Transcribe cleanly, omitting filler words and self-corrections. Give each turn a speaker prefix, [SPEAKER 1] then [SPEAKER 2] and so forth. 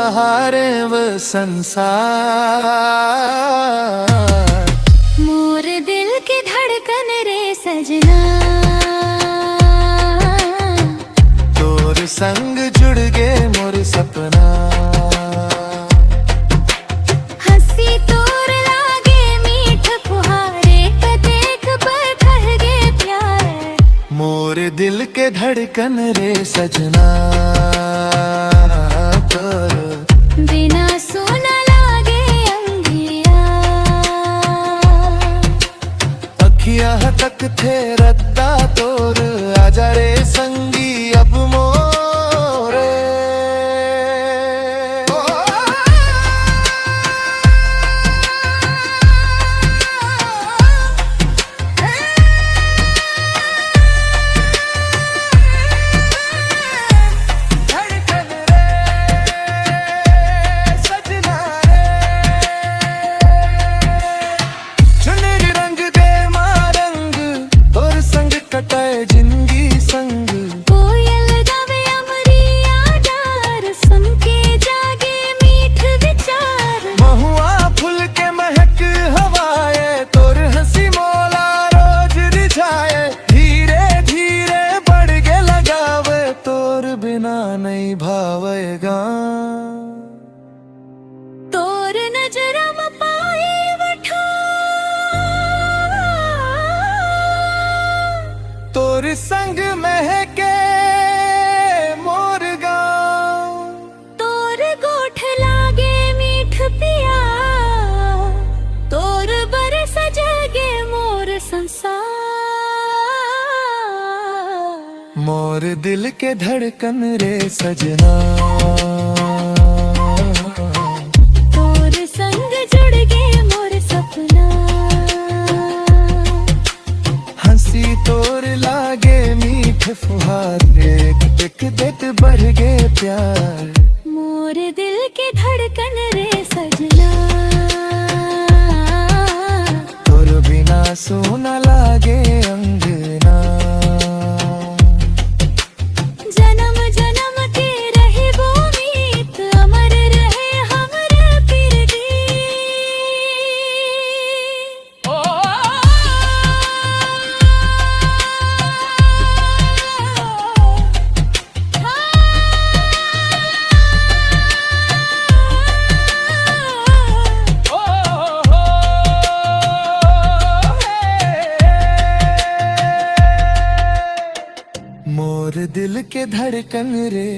[SPEAKER 1] सहारे वो संसार।
[SPEAKER 2] मोर दिल की धड़कन रे सजना,
[SPEAKER 1] तोर संग जुड़ गे मोर सपना।
[SPEAKER 2] हंसी तोर लागे मीठ फुहारे, कतेक पर कह गे प्यार।
[SPEAKER 1] मोर दिल के धड़कन रे सजना, तोर
[SPEAKER 2] बिना सुना लागे अंगिया।
[SPEAKER 1] अखियां तक थे रद्दा तोर, आजा रे संगी अब मोरे। धड़कन रे सजना रे, चुनरी रंग दे मारंग, तोर संग कटाए जिंदगी संग।
[SPEAKER 2] कोयल गावे अमरिया डार, सुन के जागे मीठ विचार।
[SPEAKER 1] महुआ फूल के महक हवाए, तोर हंसी मोला रोज रिझाए। धीरे धीरे बढ़ के लगावे, तोर बिना नहीं भावेगा।
[SPEAKER 2] तोर नजरा में पाए वठा,
[SPEAKER 1] तोर संग महके मोर गाँव।
[SPEAKER 2] तोर गोठ लागे मीठ पिया, तोर बरस जगे मोर संसार।
[SPEAKER 1] मोर दिल के धड़कन रे सजना,
[SPEAKER 2] तोर संग जुड़ गे मोर सपना।
[SPEAKER 1] हंसी तोर लागे मीठ फुहारे, एक देत बढ़ गे प्यार।
[SPEAKER 2] मोर दिल की धड़कन रे सजना,
[SPEAKER 1] तोर बिना सोना लागे अंगना।
[SPEAKER 2] जन्म जन्म के रहे वो मीत, अमर रहे हमरे पिरगी।
[SPEAKER 1] मोर दिल के धड़कन रे